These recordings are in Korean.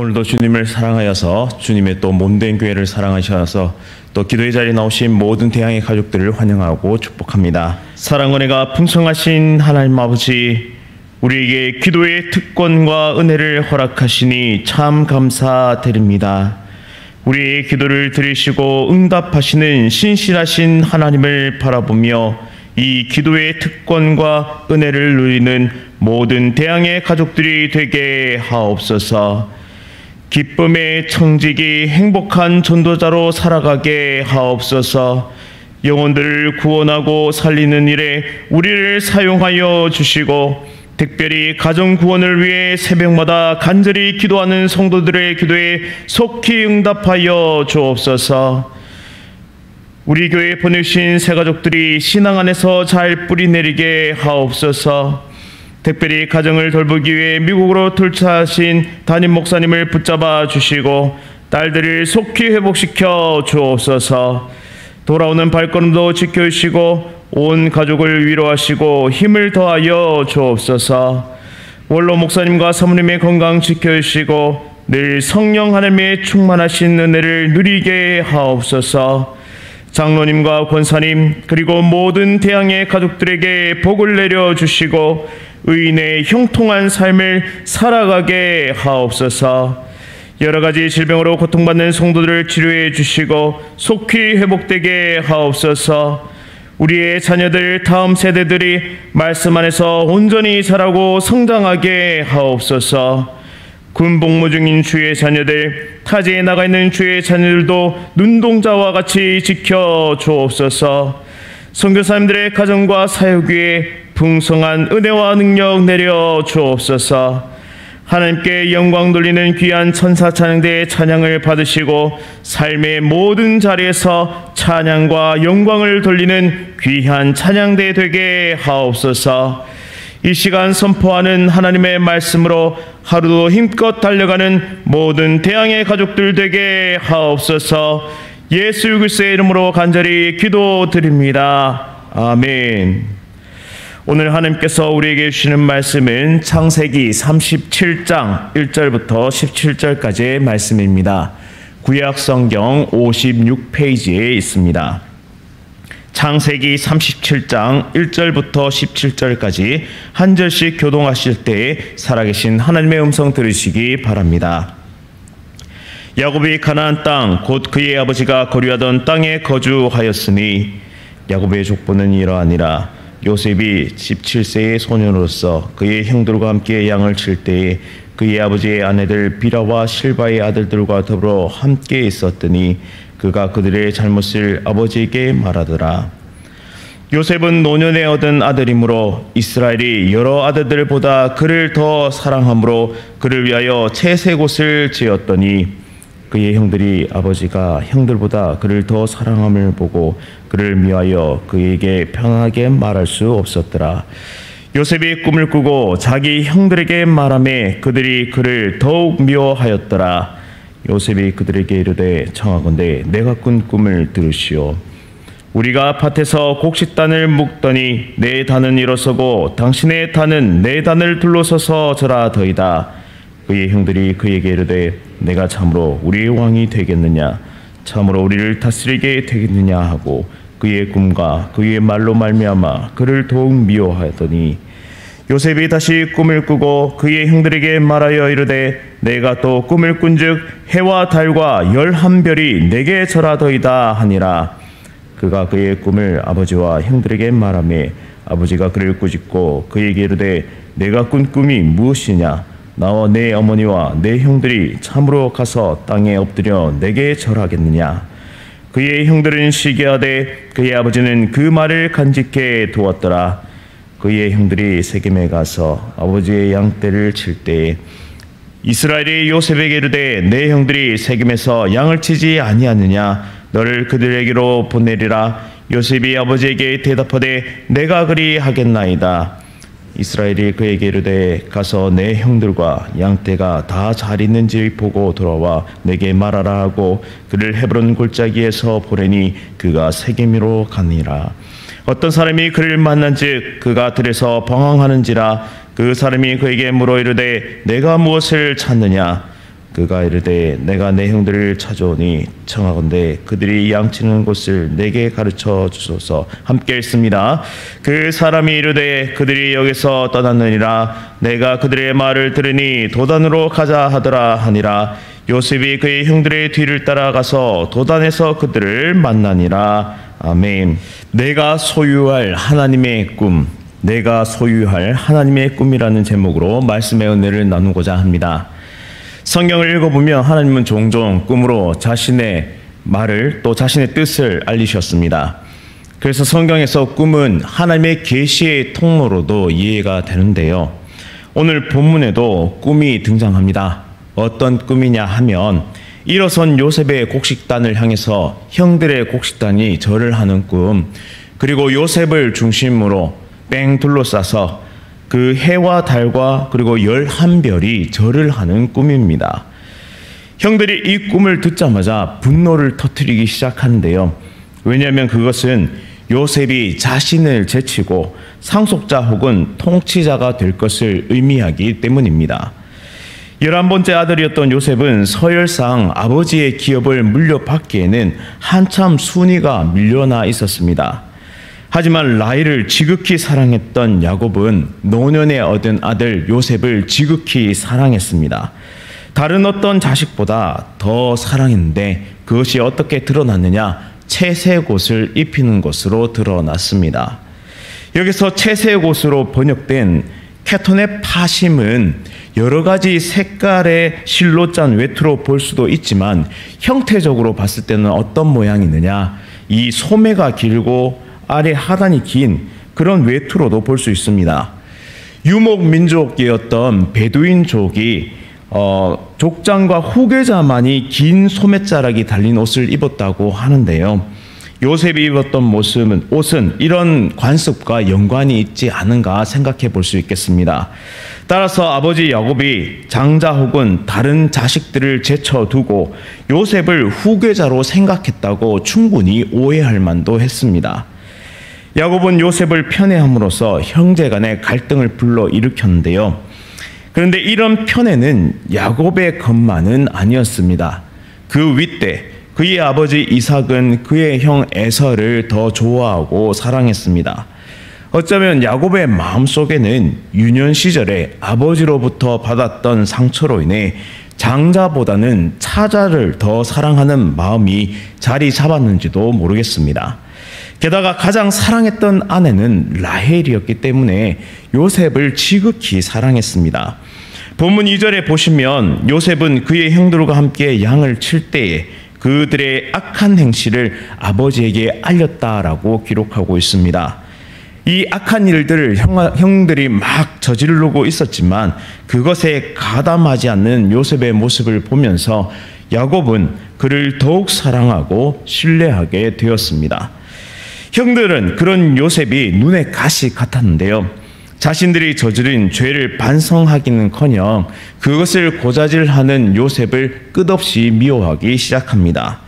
오늘도 주님을 사랑하여서 주님의 또 몸된 교회를 사랑하셔서 또 기도의 자리에 나오신 모든 대양의 가족들을 환영하고 축복합니다. 사랑 은혜가 풍성하신 하나님 아버지, 우리에게 기도의 특권과 은혜를 허락하시니 참 감사드립니다. 우리의 기도를 들으시고 응답하시는 신실하신 하나님을 바라보며 이 기도의 특권과 은혜를 누리는 모든 대양의 가족들이 되게 하옵소서. 기쁨의 청지기 행복한 전도자로 살아가게 하옵소서. 영혼들을 구원하고 살리는 일에 우리를 사용하여 주시고, 특별히 가정 구원을 위해 새벽마다 간절히 기도하는 성도들의 기도에 속히 응답하여 주옵소서. 우리 교회에 보내신 새가족들이 신앙 안에서 잘 뿌리내리게 하옵소서. 특별히 가정을 돌보기 위해 미국으로 출차하신 담임 목사님을 붙잡아 주시고 딸들을 속히 회복시켜 주옵소서. 돌아오는 발걸음도 지켜주시고 온 가족을 위로하시고 힘을 더하여 주옵소서. 원로 목사님과 사모님의 건강 지켜주시고 늘 성령 하나님의 충만하신 은혜를 누리게 하옵소서. 장로님과 권사님 그리고 모든 대양의 가족들에게 복을 내려주시고 의인의 형통한 삶을 살아가게 하옵소서. 여러가지 질병으로 고통받는 성도들을 치료해 주시고 속히 회복되게 하옵소서. 우리의 자녀들 다음 세대들이 말씀 안에서 온전히 자라고 성장하게 하옵소서. 군 복무 중인 주의 자녀들, 타지에 나가 있는 주의 자녀들도 눈동자와 같이 지켜 주옵소서. 선교사님들의 가정과 사역 위에 풍성한 은혜와 능력 내려 주옵소서. 하나님께 영광 돌리는 귀한 천사 찬양대의 찬양을 받으시고 삶의 모든 자리에서 찬양과 영광을 돌리는 귀한 찬양대 되게 하옵소서. 이 시간 선포하는 하나님의 말씀으로 하루도 힘껏 달려가는 모든 대양의 가족들 되게 하옵소서. 예수 그리스도의 이름으로 간절히 기도드립니다. 아멘. 오늘 하나님께서 우리에게 주시는 말씀은 창세기 37장 1절부터 17절까지의 말씀입니다. 구약 성경 56페이지에 있습니다. 창세기 37장 1절부터 17절까지 한 절씩 교동하실 때에 살아계신 하나님의 음성 들으시기 바랍니다. 야곱이 가나안 땅 곧 그의 아버지가 거류하던 땅에 거주하였으니 야곱의 족보는 이러하니라. 요셉이 17세의 소년으로서 그의 형들과 함께 양을 칠 때에 그의 아버지의 아내들 비라와 실바의 아들들과 더불어 함께 있었더니 그가 그들의 잘못을 아버지에게 말하더라. 요셉은 노년에 얻은 아들이므로 이스라엘이 여러 아들들보다 그를 더 사랑하므로 그를 위하여 채색 옷을 지었더니 그의 형들이 아버지가 형들보다 그를 더 사랑함을 보고 그를 미워하여 그에게 편하게 말할 수 없었더라. 요셉이 꿈을 꾸고 자기 형들에게 말하매 그들이 그를 더욱 미워하였더라. 요셉이 그들에게 이르되 청하건대 내가 꾼 꿈을 들으시오. 우리가 밭에서 곡식단을 묶더니 내 단은 일어서고 당신의 단은 내 단을 둘러서서 저라더이다. 그의 형들이 그에게 이르되 내가 참으로 우리의 왕이 되겠느냐, 참으로 우리를 다스리게 되겠느냐 하고 그의 꿈과 그의 말로 말미암아 그를 더욱 미워하더니 요셉이 다시 꿈을 꾸고 그의 형들에게 말하여 이르되 내가 또 꿈을 꾼즉 해와 달과 11별이 내게 절하더이다 하니라. 그가 그의 꿈을 아버지와 형들에게 말하매 아버지가 그를 꾸짖고 그에게 이르되 내가 꾼 꿈이 무엇이냐, 나와 내 어머니와 내 형들이 참으로 가서 땅에 엎드려 내게 절하겠느냐. 그의 형들은 시기하되 그의 아버지는 그 말을 간직해 두었더라. 그의 형들이 세겜에 가서 아버지의 양떼를 칠 때에 이스라엘이 요셉에게 이르되 내 형들이 세겜에서 양을 치지 아니하느냐, 너를 그들에게로 보내리라. 요셉이 아버지에게 대답하되 내가 그리 하겠나이다. 이스라엘이 그에게 이르되 가서 내 형들과 양떼가 다 잘 있는지 보고 돌아와 내게 말하라 하고 그를 헤브론 골짜기에서 보내니 그가 세겜으로 가니라. 어떤 사람이 그를 만난즉 그가 들에서 방황하는지라. 그 사람이 그에게 물어 이르되 내가 무엇을 찾느냐. 그가 이르되 내가 내 형들을 찾아오니 청하건대 그들이 양치는 곳을 내게 가르쳐 주소서. 함께 읽습니다. 그 사람이 이르되 그들이 여기서 떠났느니라. 내가 그들의 말을 들으니 도단으로 가자 하더라 하니라. 요셉이 그의 형들의 뒤를 따라가서 도단에서 그들을 만나니라. 아멘. 내가 소유할 하나님의 꿈, 내가 소유할 하나님의 꿈이라는 제목으로 말씀의 은혜를 나누고자 합니다. 성경을 읽어보면 하나님은 종종 꿈으로 자신의 말을 또 자신의 뜻을 알리셨습니다. 그래서 성경에서 꿈은 하나님의 계시의 통로로도 이해가 되는데요. 오늘 본문에도 꿈이 등장합니다. 어떤 꿈이냐 하면 일어선 요셉의 곡식단을 향해서 형들의 곡식단이 절을 하는 꿈, 그리고 요셉을 중심으로 뺑 둘러싸서 그 해와 달과 그리고 11별이 절을 하는 꿈입니다. 형들이 이 꿈을 듣자마자 분노를 터뜨리기 시작하는데요. 왜냐하면 그것은 요셉이 자신을 제치고 상속자 혹은 통치자가 될 것을 의미하기 때문입니다. 11번째 아들이었던 요셉은 서열상 아버지의 기업을 물려받기에는 한참 순위가 밀려나 있었습니다. 하지만 라헬을 지극히 사랑했던 야곱은 노년에 얻은 아들 요셉을 지극히 사랑했습니다. 다른 어떤 자식보다 더 사랑했는데 그것이 어떻게 드러났느냐? 채색옷을 입히는 것으로 드러났습니다. 여기서 채색옷으로 번역된 캐톤의 파심은 여러 가지 색깔의 실로 짠 외투로 볼 수도 있지만 형태적으로 봤을 때는 어떤 모양이느냐? 이 소매가 길고 아래 하단이 긴 그런 외투로도 볼 수 있습니다. 유목 민족이었던 베두인족이 족장과 후계자만이 긴 소매자락이 달린 옷을 입었다고 하는데요. 요셉이 입었던 옷은 이런 관습과 연관이 있지 않은가 생각해 볼 수 있겠습니다. 따라서 아버지 야곱이 장자 혹은 다른 자식들을 제쳐두고 요셉을 후계자로 생각했다고 충분히 오해할 만도 했습니다. 야곱은 요셉을 편애함으로써 형제 간의 갈등을 불러일으켰는데요. 그런데 이런 편애는 야곱의 것만은 아니었습니다. 그 윗대 그의 아버지 이삭은 그의 형 에서를 더 좋아하고 사랑했습니다. 어쩌면 야곱의 마음속에는 유년 시절에 아버지로부터 받았던 상처로 인해 장자보다는 차자를 더 사랑하는 마음이 자리 잡았는지도 모르겠습니다. 게다가 가장 사랑했던 아내는 라헬이었기 때문에 요셉을 지극히 사랑했습니다. 본문 2절에 보시면 요셉은 그의 형들과 함께 양을 칠 때에 그들의 악한 행실을 아버지에게 알렸다라고 기록하고 있습니다. 이 악한 일들을 형들이 막 저지르고 있었지만 그것에 가담하지 않는 요셉의 모습을 보면서 야곱은 그를 더욱 사랑하고 신뢰하게 되었습니다. 형들은 그런 요셉이 눈에 가시 같았는데요. 자신들이 저지른 죄를 반성하기는커녕 그것을 고자질하는 요셉을 끝없이 미워하기 시작합니다.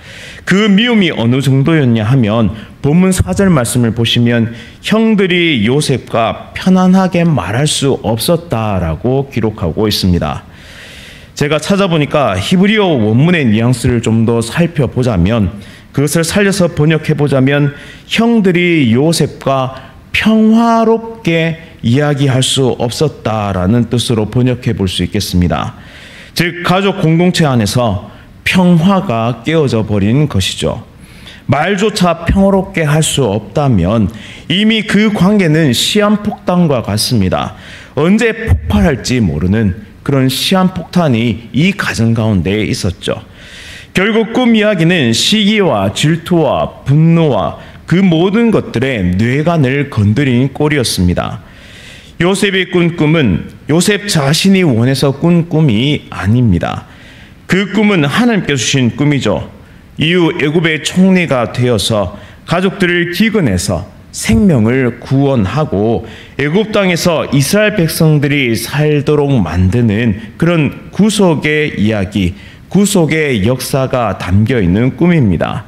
그 미움이 어느 정도였냐 하면 본문 4절 말씀을 보시면 형들이 요셉과 편안하게 말할 수 없었다라고 기록하고 있습니다. 제가 찾아보니까 히브리어 원문의 뉘앙스를 좀 더 살펴보자면, 그것을 살려서 번역해보자면 형들이 요셉과 평화롭게 이야기할 수 없었다라는 뜻으로 번역해 볼 수 있겠습니다. 즉 가족 공동체 안에서 평화가 깨어져 버린 것이죠. 말조차 평화롭게 할 수 없다면 이미 그 관계는 시한폭탄과 같습니다. 언제 폭발할지 모르는 그런 시한폭탄이 이 가정 가운데 있었죠. 결국 꿈 이야기는 시기와 질투와 분노와 그 모든 것들의 뇌관을 건드린 꼴이었습니다. 요셉이 꾼 꿈은 요셉 자신이 원해서 꾼 꿈이 아닙니다. 그 꿈은 하나님께서 주신 꿈이죠. 이후 애굽의 총리가 되어서 가족들을 기근해서 생명을 구원하고 애굽 땅에서 이스라엘 백성들이 살도록 만드는 그런 구속의 이야기, 구속의 역사가 담겨 있는 꿈입니다.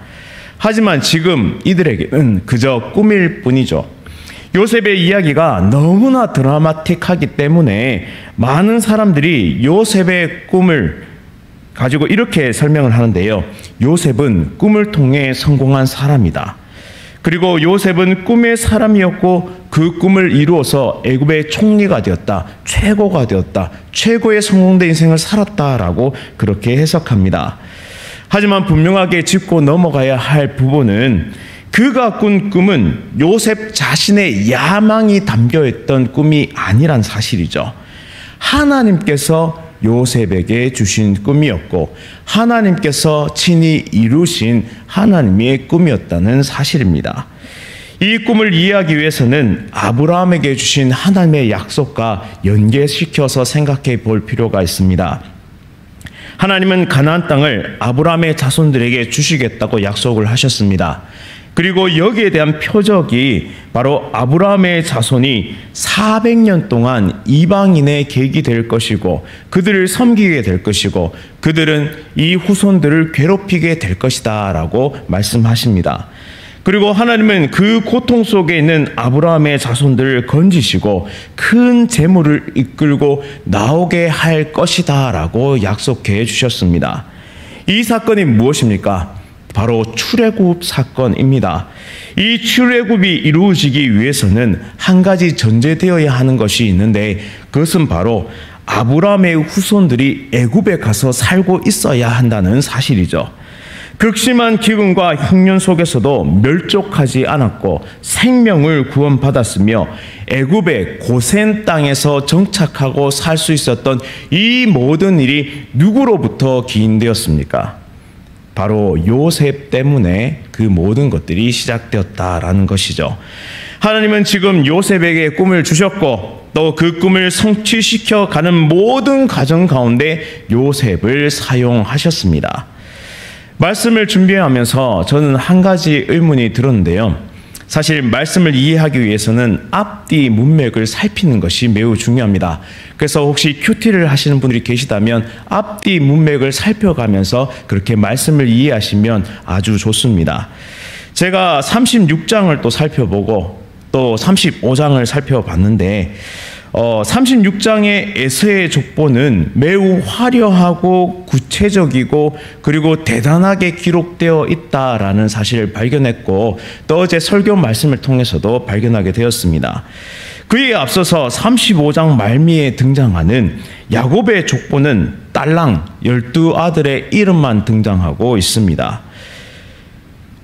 하지만 지금 이들에게는 그저 꿈일 뿐이죠. 요셉의 이야기가 너무나 드라마틱하기 때문에 많은 사람들이 요셉의 꿈을 가지고 이렇게 설명을 하는데요. 요셉은 꿈을 통해 성공한 사람이다. 그리고 요셉은 꿈의 사람이었고 그 꿈을 이루어서 애굽의 총리가 되었다. 최고가 되었다. 최고의 성공된 인생을 살았다라고 그렇게 해석합니다. 하지만 분명하게 짚고 넘어가야 할 부분은 그가 꾼 꿈은 요셉 자신의 야망이 담겨있던 꿈이 아니란 사실이죠. 하나님께서 요셉에게 주신 꿈이었고 하나님께서 친히 이루신 하나님의 꿈이었다는 사실입니다. 이 꿈을 이해하기 위해서는 아브라함에게 주신 하나님의 약속과 연계시켜서 생각해 볼 필요가 있습니다. 하나님은 가나안 땅을 아브라함의 자손들에게 주시겠다고 약속을 하셨습니다. 그리고 여기에 대한 표적이 바로 아브라함의 자손이 400년 동안 이방인의 객이 될 것이고 그들을 섬기게 될 것이고 그들은 이 후손들을 괴롭히게 될 것이다 라고 말씀하십니다. 그리고 하나님은 그 고통 속에 있는 아브라함의 자손들을 건지시고 큰 재물을 이끌고 나오게 할 것이다 라고 약속해 주셨습니다. 이 사건이 무엇입니까? 바로 출애굽 사건입니다. 이 출애굽이 이루어지기 위해서는 한 가지 전제되어야 하는 것이 있는데 그것은 바로 아브라함의 후손들이 애굽에 가서 살고 있어야 한다는 사실이죠. 극심한 기근과 흉년 속에서도 멸족하지 않았고 생명을 구원받았으며 애굽의 고센 땅에서 정착하고 살 수 있었던 이 모든 일이 누구로부터 기인되었습니까? 바로 요셉 때문에 그 모든 것들이 시작되었다라는 것이죠. 하나님은 지금 요셉에게 꿈을 주셨고 또 그 꿈을 성취시켜 가는 모든 과정 가운데 요셉을 사용하셨습니다. 말씀을 준비하면서 저는 한 가지 의문이 들었는데요. 사실 말씀을 이해하기 위해서는 앞뒤 문맥을 살피는 것이 매우 중요합니다. 그래서 혹시 큐티를 하시는 분들이 계시다면 앞뒤 문맥을 살펴가면서 그렇게 말씀을 이해하시면 아주 좋습니다. 제가 36장을 또 살펴보고 또 35장을 살펴봤는데 36장의 에서의 족보는 매우 화려하고 구체적이고 그리고 대단하게 기록되어 있다라는 사실을 발견했고 또 어제 설교 말씀을 통해서도 발견하게 되었습니다. 그에 앞서서 35장 말미에 등장하는 야곱의 족보는 딸랑 12아들의 이름만 등장하고 있습니다.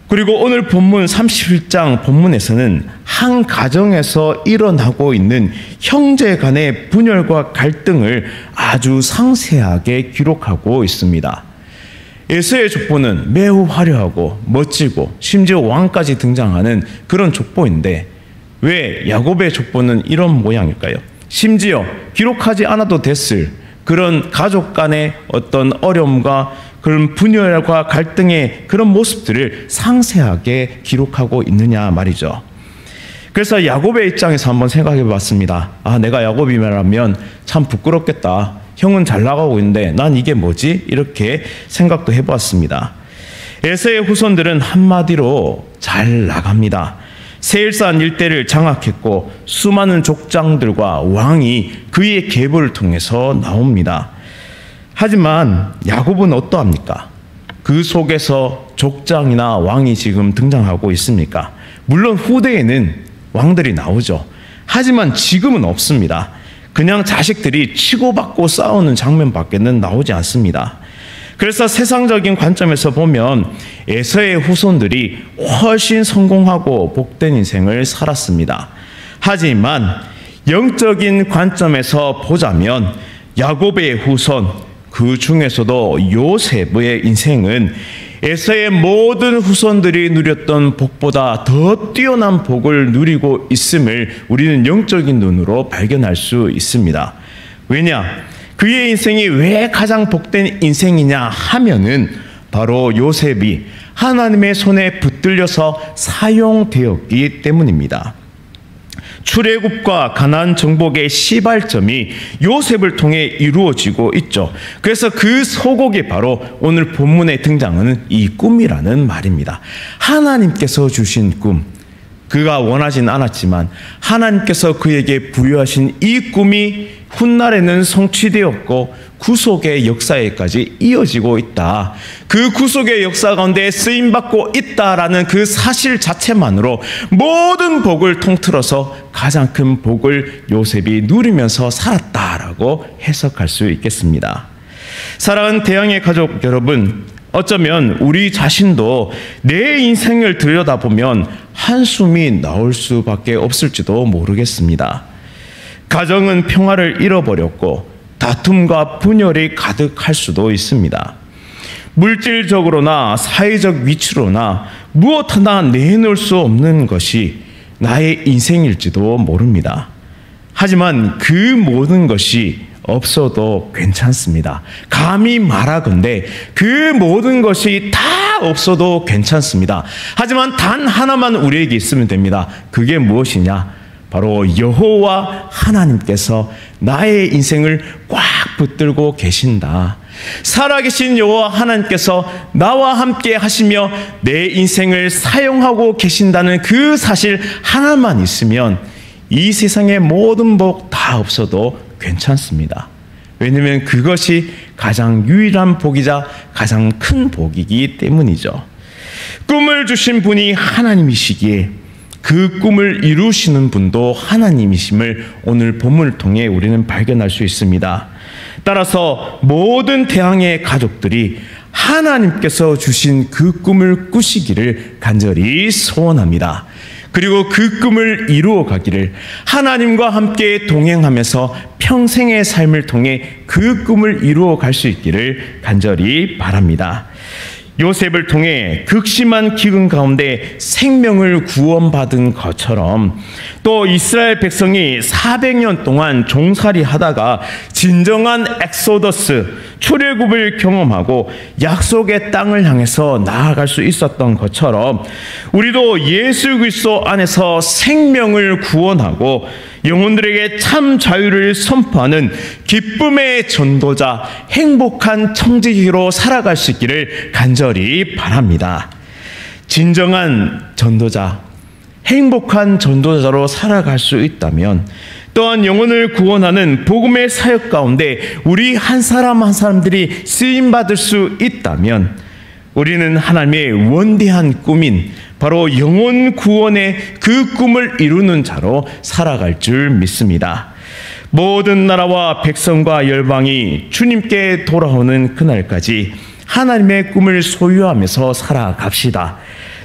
그리고 오늘 본문 31장 본문에서는 한 가정에서 일어나고 있는 형제 간의 분열과 갈등을 아주 상세하게 기록하고 있습니다. 에서의 족보는 매우 화려하고 멋지고 심지어 왕까지 등장하는 그런 족보인데 왜 야곱의 족보는 이런 모양일까요? 심지어 기록하지 않아도 됐을 그런 가족 간의 어떤 어려움과 그런 분열과 갈등의 그런 모습들을 상세하게 기록하고 있느냐 말이죠. 그래서 야곱의 입장에서 한번 생각해 봤습니다. 내가 야곱이라면 참 부끄럽겠다. 형은 잘 나가고 있는데 난 이게 뭐지? 이렇게 생각도 해봤습니다. 에서의 후손들은 한마디로 잘 나갑니다. 세일산 일대를 장악했고 수많은 족장들과 왕이 그의 계보를 통해서 나옵니다. 하지만 야곱은 어떠합니까? 그 속에서 족장이나 왕이 지금 등장하고 있습니까? 물론 후대에는 왕들이 나오죠. 하지만 지금은 없습니다. 그냥 자식들이 치고받고 싸우는 장면밖에는 나오지 않습니다. 그래서 세상적인 관점에서 보면 에서의 후손들이 훨씬 성공하고 복된 인생을 살았습니다. 하지만 영적인 관점에서 보자면 야곱의 후손, 그 중에서도 요셉의 인생은 에서의 모든 후손들이 누렸던 복보다 더 뛰어난 복을 누리고 있음을 우리는 영적인 눈으로 발견할 수 있습니다. 왜냐? 그의 인생이 왜 가장 복된 인생이냐 하면은 바로 요셉이 하나님의 손에 붙들려서 사용되었기 때문입니다. 출애굽과 가나안 정복의 시발점이 요셉을 통해 이루어지고 있죠. 그래서 그 소곡이 바로 오늘 본문에 등장하는 이 꿈이라는 말입니다. 하나님께서 주신 꿈, 그가 원하진 않았지만 하나님께서 그에게 부여하신 이 꿈이 훗날에는 성취되었고 구속의 역사에까지 이어지고 있다. 그 구속의 역사 가운데 쓰임받고 있다라는 그 사실 자체만으로 모든 복을 통틀어서 가장 큰 복을 요셉이 누리면서 살았다라고 해석할 수 있겠습니다. 사랑하는 대양의 가족 여러분, 어쩌면 우리 자신도 내 인생을 들여다보면 한숨이 나올 수밖에 없을지도 모르겠습니다. 가정은 평화를 잃어버렸고 다툼과 분열이 가득할 수도 있습니다. 물질적으로나 사회적 위치로나 무엇 하나 내놓을 수 없는 것이 나의 인생일지도 모릅니다. 하지만 그 모든 것이 없어도 괜찮습니다. 감히 말하건대 그 모든 것이 다 없어도 괜찮습니다. 하지만 단 하나만 우리에게 있으면 됩니다. 그게 무엇이냐? 바로 여호와 하나님께서 나의 인생을 꽉 붙들고 계신다. 살아계신 여호와 하나님께서 나와 함께 하시며 내 인생을 사용하고 계신다는 그 사실 하나만 있으면 이 세상의 모든 복 다 없어도 괜찮습니다. 왜냐하면 그것이 가장 유일한 복이자 가장 큰 복이기 때문이죠. 꿈을 주신 분이 하나님이시기에 그 꿈을 이루시는 분도 하나님이심을 오늘 본문을 통해 우리는 발견할 수 있습니다. 따라서 모든 대항의 가족들이 하나님께서 주신 그 꿈을 꾸시기를 간절히 소원합니다. 그리고 그 꿈을 이루어 가기를 하나님과 함께 동행하면서 평생의 삶을 통해 그 꿈을 이루어 갈 수 있기를 간절히 바랍니다. 요셉을 통해 극심한 기근 가운데 생명을 구원받은 것처럼 또 이스라엘 백성이 400년 동안 종살이 하다가 진정한 엑소더스, 출애굽을 경험하고 약속의 땅을 향해서 나아갈 수 있었던 것처럼 우리도 예수 그리스도 안에서 생명을 구원하고 영혼들에게 참 자유를 선포하는 기쁨의 전도자, 행복한 청지기로 살아갈 수 있기를 간절히 바랍니다. 진정한 전도자, 행복한 전도자로 살아갈 수 있다면 또한 영혼을 구원하는 복음의 사역 가운데 우리 한 사람 한 사람들이 쓰임받을 수 있다면 우리는 하나님의 원대한 꿈인 바로 영혼 구원의 그 꿈을 이루는 자로 살아갈 줄 믿습니다. 모든 나라와 백성과 열방이 주님께 돌아오는 그날까지 하나님의 꿈을 소유하면서 살아갑시다.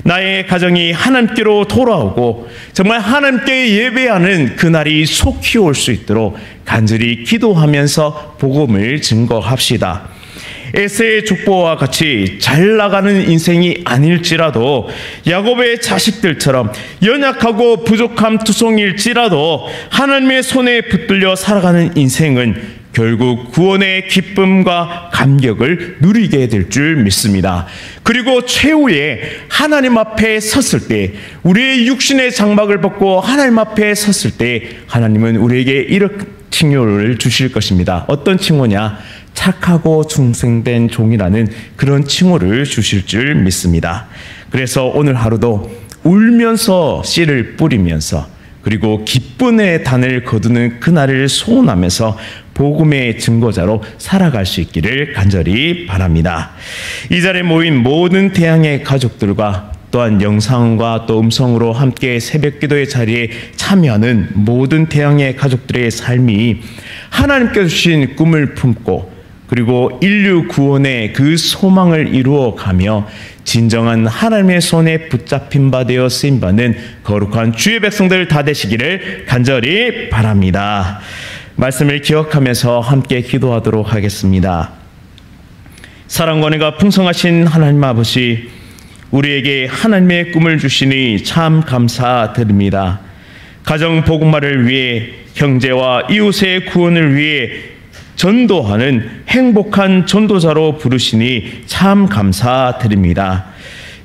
나의 가정이 하나님께로 돌아오고 정말 하나님께 예배하는 그날이 속히 올 수 있도록 간절히 기도하면서 복음을 증거합시다. 에세의 족보와 같이 잘 나가는 인생이 아닐지라도 야곱의 자식들처럼 연약하고 부족함 투성일지라도 하나님의 손에 붙들려 살아가는 인생은 결국 구원의 기쁨과 감격을 누리게 될 줄 믿습니다. 그리고 최후에 하나님 앞에 섰을 때 우리의 육신의 장막을 벗고 하나님 앞에 섰을 때 하나님은 우리에게 이런 칭호를 주실 것입니다. 어떤 칭호냐? 착하고 충성된 종이라는 그런 칭호를 주실 줄 믿습니다. 그래서 오늘 하루도 울면서 씨를 뿌리면서 그리고 기쁨의 단을 거두는 그날을 소원하면서 복음의 증거자로 살아갈 수 있기를 간절히 바랍니다. 이 자리에 모인 모든 태양의 가족들과 또한 영상과 또 음성으로 함께 새벽기도의 자리에 참여하는 모든 태양의 가족들의 삶이 하나님께서 주신 꿈을 품고 그리고 인류 구원의 그 소망을 이루어가며 진정한 하나님의 손에 붙잡힌 바 되어 쓰임받는 거룩한 주의 백성들 다 되시기를 간절히 바랍니다. 말씀을 기억하면서 함께 기도하도록 하겠습니다. 사랑과 은혜가 풍성하신 하나님 아버지, 우리에게 하나님의 꿈을 주시니 참 감사드립니다. 가정 복음화를 위해 형제와 이웃의 구원을 위해 전도하는 행복한 전도자로 부르시니 참 감사드립니다.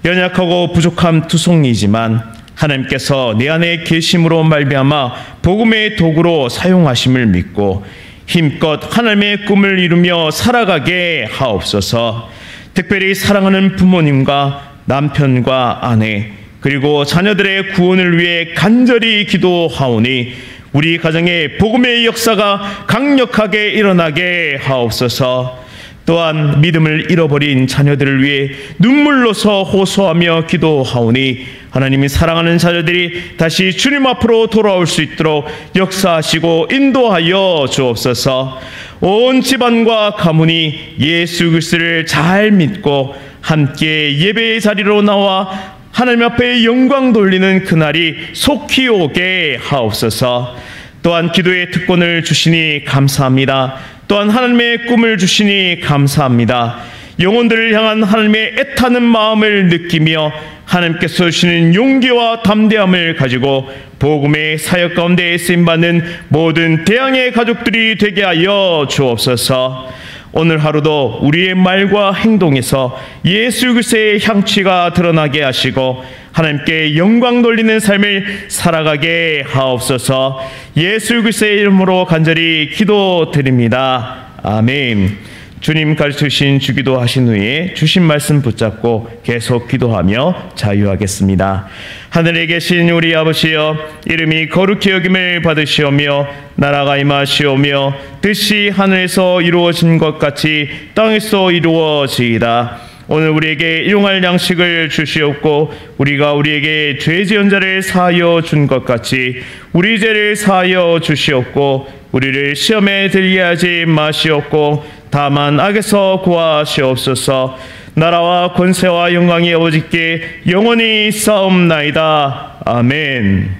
연약하고 부족함 투성이지만 하나님께서 내 안에 계심으로 말미암아 복음의 도구로 사용하심을 믿고 힘껏 하나님의 꿈을 이루며 살아가게 하옵소서. 특별히 사랑하는 부모님과 남편과 아내 그리고 자녀들의 구원을 위해 간절히 기도하오니 우리 가정에 복음의 역사가 강력하게 일어나게 하옵소서. 또한 믿음을 잃어버린 자녀들을 위해 눈물로서 호소하며 기도하오니 하나님이 사랑하는 자녀들이 다시 주님 앞으로 돌아올 수 있도록 역사하시고 인도하여 주옵소서. 온 집안과 가문이 예수 그리스도를 잘 믿고 함께 예배의 자리로 나와 하나님 앞에 영광 돌리는 그날이 속히 오게 하옵소서. 또한 기도의 특권을 주시니 감사합니다. 또한 하나님의 꿈을 주시니 감사합니다. 영혼들을 향한 하나님의 애타는 마음을 느끼며 하나님께서 주시는 용기와 담대함을 가지고 복음의 사역 가운데 쓰임받는 모든 대항의 가족들이 되게 하여 주옵소서. 오늘 하루도 우리의 말과 행동에서 예수 그리스도의 향취가 드러나게 하시고 하나님께 영광 돌리는 삶을 살아가게 하옵소서. 예수 그리스도의 이름으로 간절히 기도드립니다. 아멘. 주님 가르치신 주기도 하신 후에 주신 말씀 붙잡고 계속 기도하며 자유하겠습니다. 하늘에 계신 우리 아버지여, 이름이 거룩히 여김을 받으시오며 나라가 임하시오며 뜻이 하늘에서 이루어진 것 같이 땅에서 이루어지이다. 오늘 우리에게 일용할 양식을 주시옵고 우리가 우리에게 죄 지은 자를 사하여 준 것 같이 우리 죄를 사하여 주시옵고 우리를 시험에 들게 하지 마시옵고 다만 악에서 구하시옵소서. 나라와 권세와 영광이 아버지께 영원히 싸움나이다. 아멘.